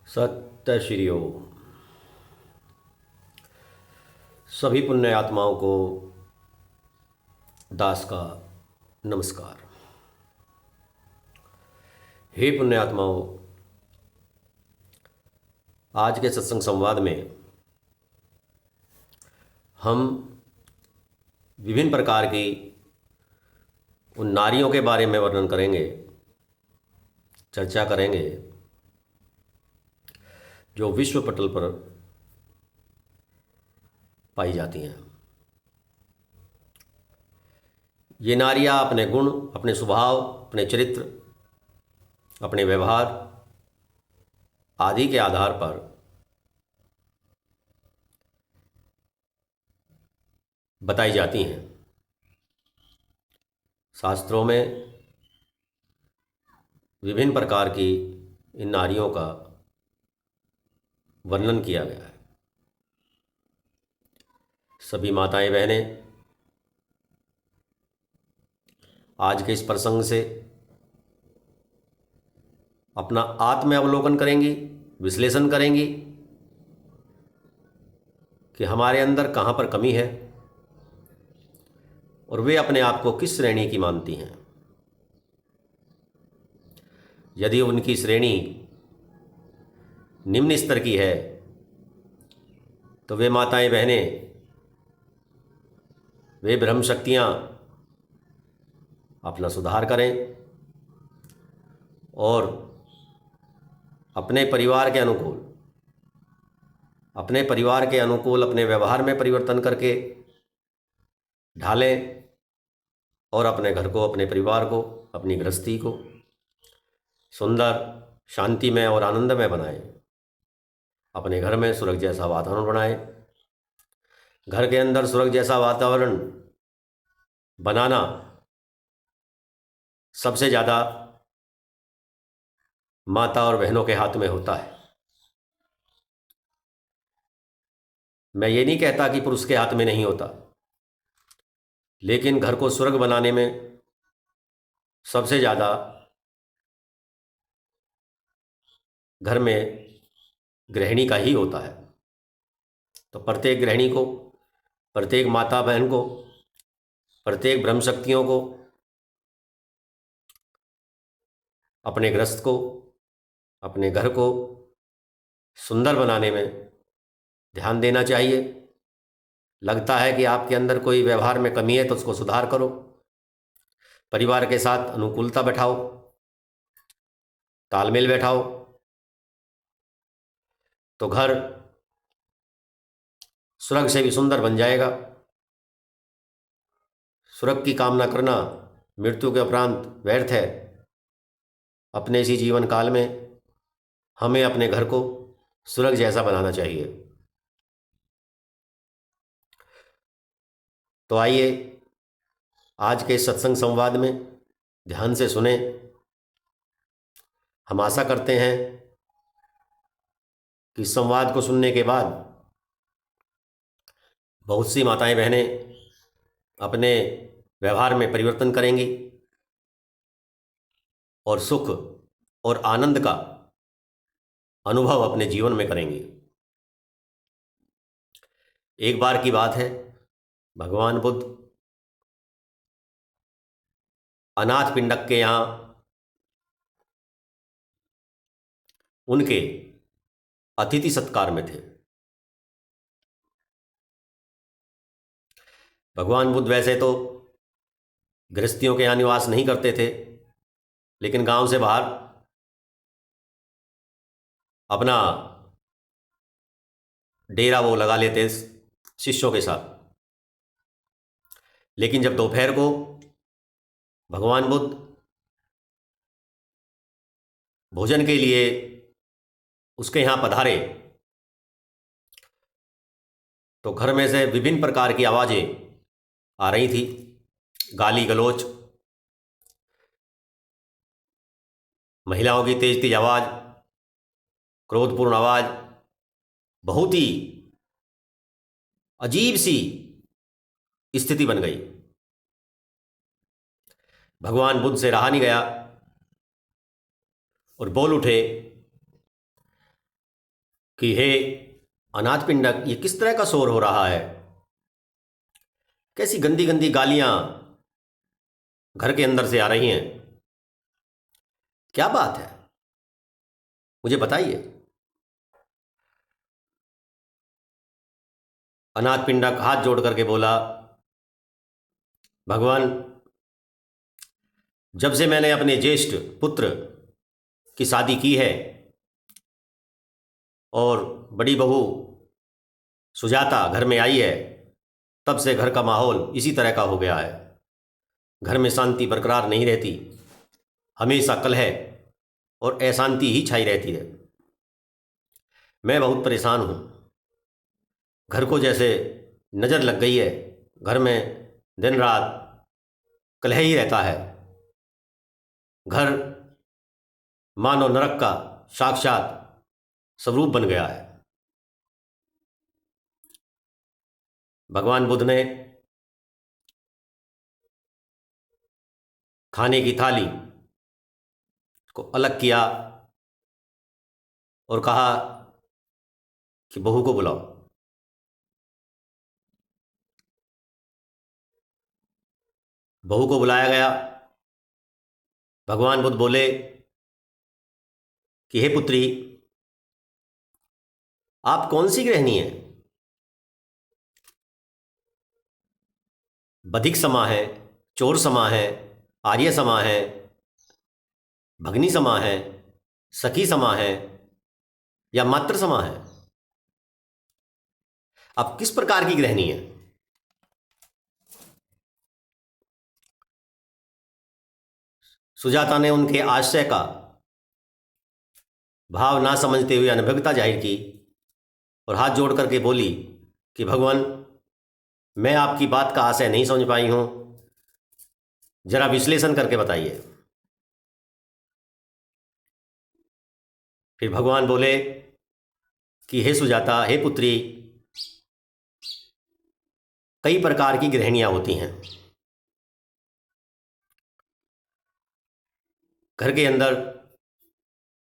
सत्य श्री ओम। सभी पुण्य आत्माओं को दास का नमस्कार। हे पुण्य आत्माओं, आज के सत्संग संवाद में हम विभिन्न प्रकार की उन नारियों के बारे में वर्णन करेंगे, चर्चा करेंगे जो विश्व पटल पर पाई जाती हैं। ये नारियां अपने गुण, अपने स्वभाव, अपने चरित्र, अपने व्यवहार आदि के आधार पर बताई जाती हैं। शास्त्रों में विभिन्न प्रकार की इन नारियों का वर्णन किया गया है। सभी माताएं बहनें आज के इस प्रसंग से अपना आत्म अवलोकन करेंगी, विश्लेषण करेंगी कि हमारे अंदर कहाँ पर कमी है और वे अपने आप को किस श्रेणी की मानती हैं। यदि उनकी श्रेणी निम्न स्तर की है तो वे माताएं बहनें, वे ब्रह्म शक्तियाँ अपना सुधार करें और अपने परिवार के अनुकूल अपने व्यवहार में परिवर्तन करके ढालें और अपने घर को, अपने परिवार को, अपनी गृहस्थी को सुंदर, शांतिमय और आनंदमय बनाएं। अपने घर में स्वर्ग जैसा वातावरण बनाएं। घर के अंदर स्वर्ग जैसा वातावरण बनाना सबसे ज़्यादा माता और बहनों के हाथ में होता है। मैं ये नहीं कहता कि पुरुष के हाथ में नहीं होता, लेकिन घर को स्वर्ग बनाने में सबसे ज़्यादा घर में गृहिणी का ही होता है। तो प्रत्येक गृहिणी को, प्रत्येक माता बहन को, प्रत्येक ब्रह्म शक्तियों को अपने गृहस्थ को, अपने घर को सुंदर बनाने में ध्यान देना चाहिए। लगता है कि आपके अंदर कोई व्यवहार में कमी है तो उसको सुधार करो। परिवार के साथ अनुकूलता बैठाओ, तालमेल बैठाओ, तो घर स्वर्ग से भी सुंदर बन जाएगा। स्वर्ग की कामना करना मृत्यु के उपरांत व्यर्थ है। अपने इसी जीवन काल में हमें अपने घर को स्वर्ग जैसा बनाना चाहिए। तो आइए आज के सत्संग संवाद में ध्यान से सुने। हम आशा करते हैं कि इस संवाद को सुनने के बाद बहुत सी माताएं बहनें अपने व्यवहार में परिवर्तन करेंगी और सुख और आनंद का अनुभव अपने जीवन में करेंगी। एक बार की बात है, भगवान बुद्ध अनाथ पिंडक के यहाँ उनके अतिथि सत्कार में थे। भगवान बुद्ध वैसे तो गृहस्थियों के यहाँ निवास नहीं करते थे, लेकिन गांव से बाहर अपना डेरा वो लगा लेते शिष्यों के साथ। लेकिन जब दोपहर को भगवान बुद्ध भोजन के लिए उसके यहाँ पधारे तो घर में से विभिन्न प्रकार की आवाज़ें आ रही थी। गाली गलौज, महिलाओं की तेज तेज आवाज़, क्रोधपूर्ण आवाज़, बहुत ही अजीब सी स्थिति बन गई। भगवान बुद्ध से रहा नहीं गया और बोल उठे कि हे अनाथ पिंडक, ये किस तरह का शोर हो रहा है? कैसी गंदी गंदी गालियां घर के अंदर से आ रही हैं? क्या बात है, मुझे बताइए। अनाथ पिंडक हाथ जोड़ करके बोला, भगवान, जब से मैंने अपने ज्येष्ठ पुत्र की शादी की है और बड़ी बहू सुजाता घर में आई है, तब से घर का माहौल इसी तरह का हो गया है। घर में शांति बरकरार नहीं रहती, हमेशा कलह और अशांति ही छाई रहती है। मैं बहुत परेशान हूँ। घर को जैसे नज़र लग गई है। घर में दिन रात कलह ही रहता है। घर मानो नरक का साक्षात स्वरूप बन गया है। भगवान बुद्ध ने खाने की थाली को अलग किया और कहा कि बहू को बुलाओ। बहू को बुलाया गया। भगवान बुद्ध बोले कि हे पुत्री, आप कौन सी गृहिणी हैं? बधिक समा है, चोर समा है, आर्य समा है, भगनी समा है, सखी समा है या मात्र समा है? आप किस प्रकार की गृहिणी है? सुजाता ने उनके आश्चर्य का भाव ना समझते हुए अनभिज्ञता जाहिर की और हाथ जोड़ करके बोली कि भगवान, मैं आपकी बात का आशय नहीं समझ पाई हूं, जरा विश्लेषण करके बताइए। फिर भगवान बोले कि हे सुजाता, हे पुत्री, कई प्रकार की गृहिणियां होती हैं। घर के अंदर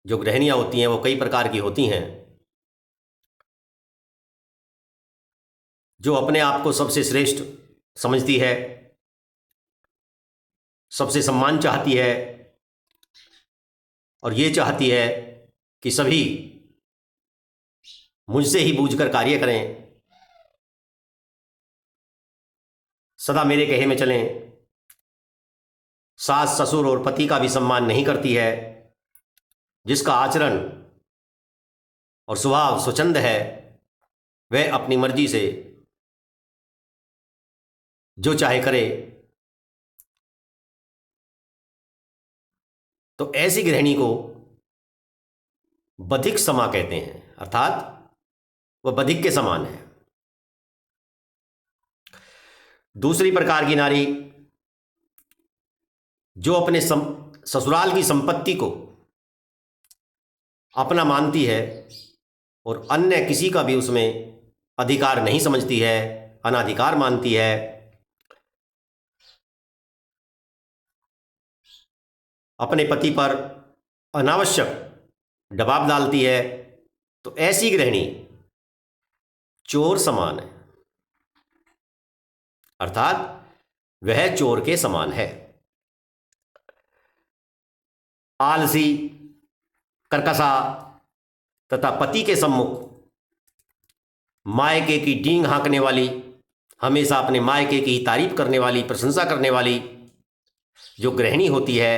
जो गृहिणियां होती हैं वो कई प्रकार की होती हैं। जो अपने आप को सबसे श्रेष्ठ समझती है, सबसे सम्मान चाहती है और ये चाहती है कि सभी मुझसे ही बूझकर कार्य करें, सदा मेरे कहे में चलें, सास ससुर और पति का भी सम्मान नहीं करती है, जिसका आचरण और स्वभाव स्वच्छंद है, वह अपनी मर्जी से जो चाहे करे। तो ऐसी गृहिणी को बधिक समा कहते हैं, अर्थात वह बधिक के समान है। दूसरी प्रकार की नारी जो अपने ससुराल की संपत्ति को अपना मानती है और अन्य किसी का भी उसमें अधिकार नहीं समझती है, अनाधिकार मानती है, अपने पति पर अनावश्यक दबाव डालती है, तो ऐसी गृहिणी चोर समान है, अर्थात वह चोर के समान है। आलसी, कर्कशा तथा पति के सम्मुख मायके की डींग हाँकने वाली, हमेशा अपने मायके की तारीफ करने वाली, प्रशंसा करने वाली जो गृहिणी होती है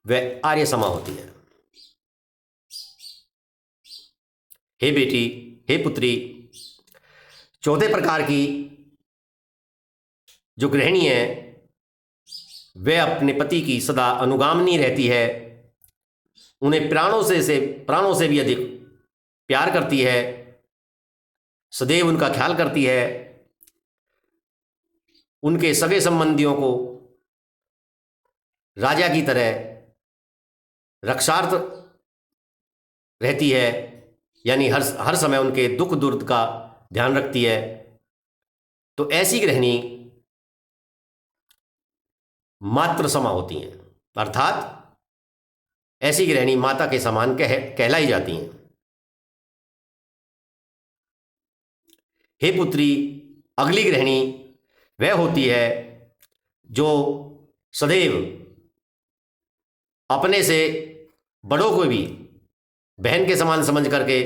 वह आर्य समा होती है। हे बेटी, हे पुत्री, चौथे प्रकार की जो गृहिणी है वह अपने पति की सदा अनुगामिनी रहती है, उन्हें प्राणों से भी अधिक प्यार करती है, सदैव उनका ख्याल करती है, उनके सगे संबंधियों को राजा की तरह रक्षार्थ रहती है, यानी हर समय उनके दुख दर्द का ध्यान रखती है। तो ऐसी गृहिणी मातृ समा होती हैं, अर्थात ऐसी गृहिणी माता के समान कहलाई जाती हैं। हे पुत्री, अगली गृहिणी वह होती है जो सदैव अपने से बड़ों को भी बहन के समान समझ करके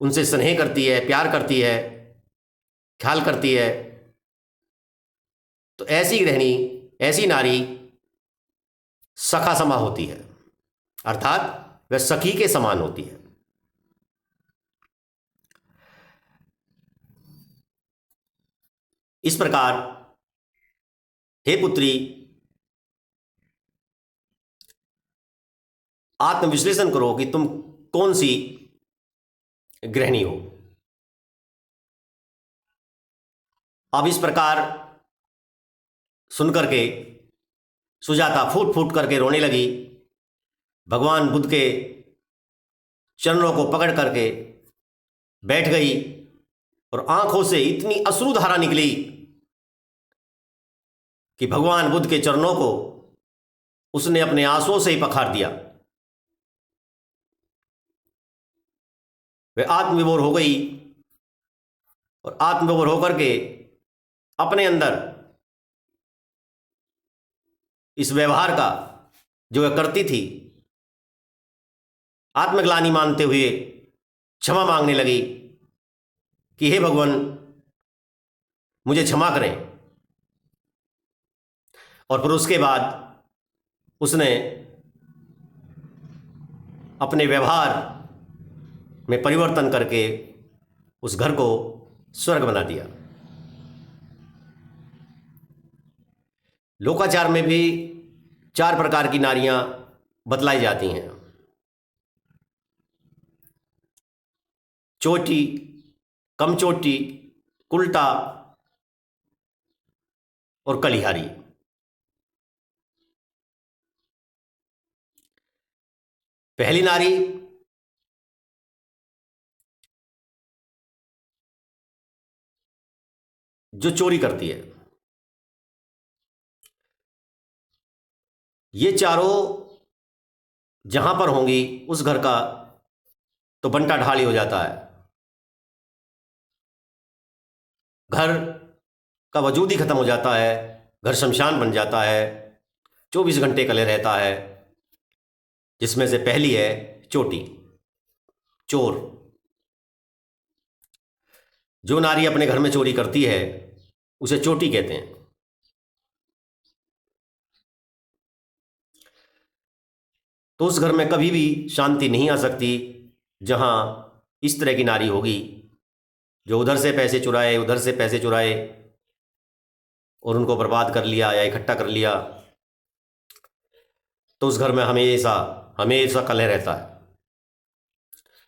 उनसे स्नेह करती है, प्यार करती है, ख्याल करती है। तो ऐसी गृहिणी, ऐसी नारी सखा समा होती है, अर्थात वह सखी के समान होती है। इस प्रकार हे पुत्री, आत्मविश्लेषण करो कि तुम कौन सी गृहिणी हो। अब इस प्रकार सुनकर के सुजाता फूट फूट करके रोने लगी। भगवान बुद्ध के चरणों को पकड़ करके बैठ गई और आंखों से इतनी अश्रुधारा निकली कि भगवान बुद्ध के चरणों को उसने अपने आंसुओं से ही पखार दिया। वह आत्मविभोर हो गई और आत्मविभोर होकर के अपने अंदर इस व्यवहार का जो वह करती थी, आत्मग्लानि मानते हुए क्षमा मांगने लगी कि हे भगवान, मुझे क्षमा करें। और फिर उसके बाद उसने अपने व्यवहार में परिवर्तन करके उस घर को स्वर्ग बना दिया। लोकाचार में भी 4 प्रकार की नारियां बतलाई जाती हैं: चोटी, कम चोटी, कुल्टा और कलिहारी। पहली नारी जो चोरी करती है, ये चारों जहां पर होंगी उस घर का तो बंटा ढाली हो जाता है। घर का वजूद ही खत्म हो जाता है, घर शमशान बन जाता है, 24 घंटे कले रहता है। जिसमें से पहली है चोटी, चोर। जो नारी अपने घर में चोरी करती है उसे चोटी कहते हैं। तो उस घर में कभी भी शांति नहीं आ सकती जहां इस तरह की नारी होगी जो उधर से पैसे चुराए, उधर से पैसे चुराए और उनको बर्बाद कर लिया या इकट्ठा कर लिया। तो उस घर में हमेशा हमेशा कलह रहता है।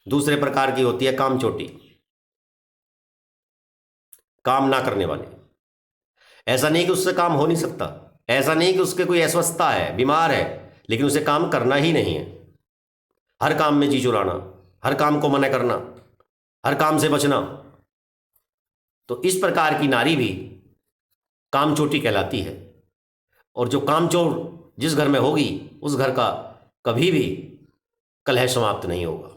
दूसरे प्रकार की होती है कामचोटी, काम ना करने वाले। ऐसा नहीं कि उससे काम हो नहीं सकता, ऐसा नहीं कि उसके कोई अस्वस्थता है, बीमार है, लेकिन उसे काम करना ही नहीं है। हर काम में जी चुराना, हर काम को मना करना, हर काम से बचना। तो इस प्रकार की नारी भी कामचोटी कहलाती है। और जो कामचोर जिस घर में होगी उस घर का कभी भी कलह समाप्त नहीं होगा।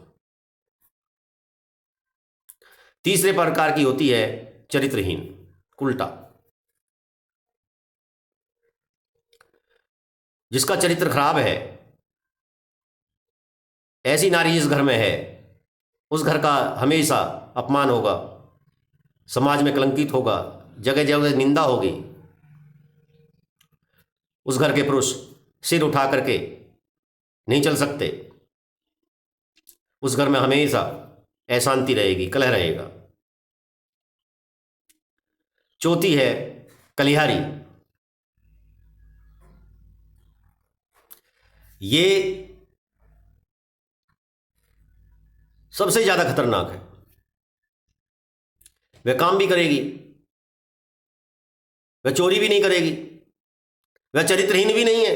तीसरे प्रकार की होती है चरित्रहीन, उल्टा, जिसका चरित्र खराब है। ऐसी नारी जिस घर में है उस घर का हमेशा अपमान होगा, समाज में कलंकित होगा, जगह जगह निंदा होगी। उस घर के पुरुष सिर उठा करके नहीं चल सकते। उस घर में हमेशा अशांति रहेगी, कलह रहेगा। चौथी है कलिहारी। ये सबसे ज्यादा खतरनाक है। वह काम भी करेगी, वह चोरी भी नहीं करेगी, वह चरित्रहीन भी नहीं है,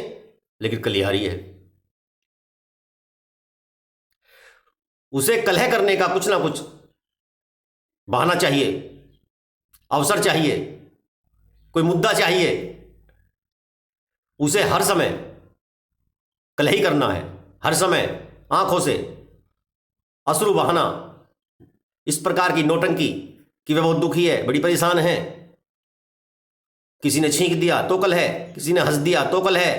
लेकिन कलिहारी है। उसे कलह करने का कुछ ना कुछ बहाना चाहिए, अवसर चाहिए, कोई मुद्दा चाहिए। उसे हर समय कलह ही करना है, हर समय आंखों से अश्रु बहाना, इस प्रकार की नौटंकी कि वह बहुत दुखी है, बड़ी परेशान है, किसी ने छींक दिया तो कल है, किसी ने हंस दिया तो कल है,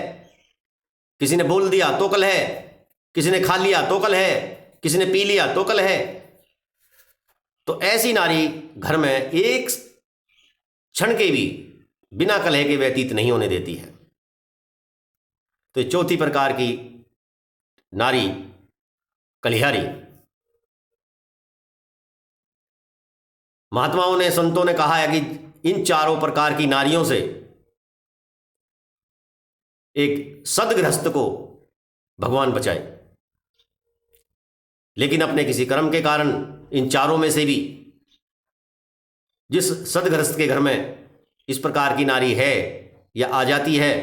किसी ने बोल दिया तो कल है, किसी ने खा लिया तो कल है, किसी ने पी लिया तो कल है। तो ऐसी नारी घर में एक क्षण के भी बिना कलह के व्यतीत नहीं होने देती है। तो ये चौथी प्रकार की नारी कलिहारी। महात्माओं ने, संतों ने कहा है कि इन चारों प्रकार की नारियों से एक सदगृहस्थ को भगवान बचाए। लेकिन अपने किसी कर्म के कारण इन चारों में से भी जिस सदगृहस्थ के घर में इस प्रकार की नारी है या आ जाती है,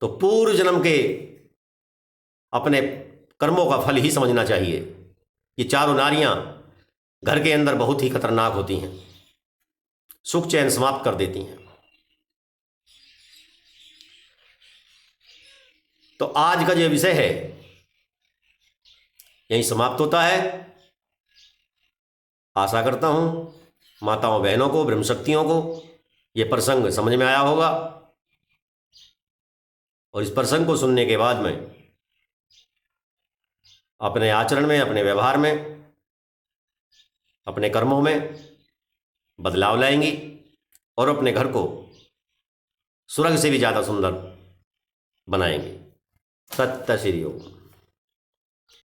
तो पूर्व जन्म के अपने कर्मों का फल ही समझना चाहिए। ये चारों नारियां घर के अंदर बहुत ही खतरनाक होती हैं, सुख चैन समाप्त कर देती हैं। तो आज का जो विषय है यहीं समाप्त होता है। आशा करता हूं माताओं बहनों को, ब्रह्म शक्तियों को यह प्रसंग समझ में आया होगा, और इस प्रसंग को सुनने के बाद में अपने आचरण में, अपने व्यवहार में, अपने कर्मों में बदलाव लाएंगी और अपने घर को स्वर्ग से भी ज़्यादा सुंदर बनाएंगे। सत्य श्री ओम।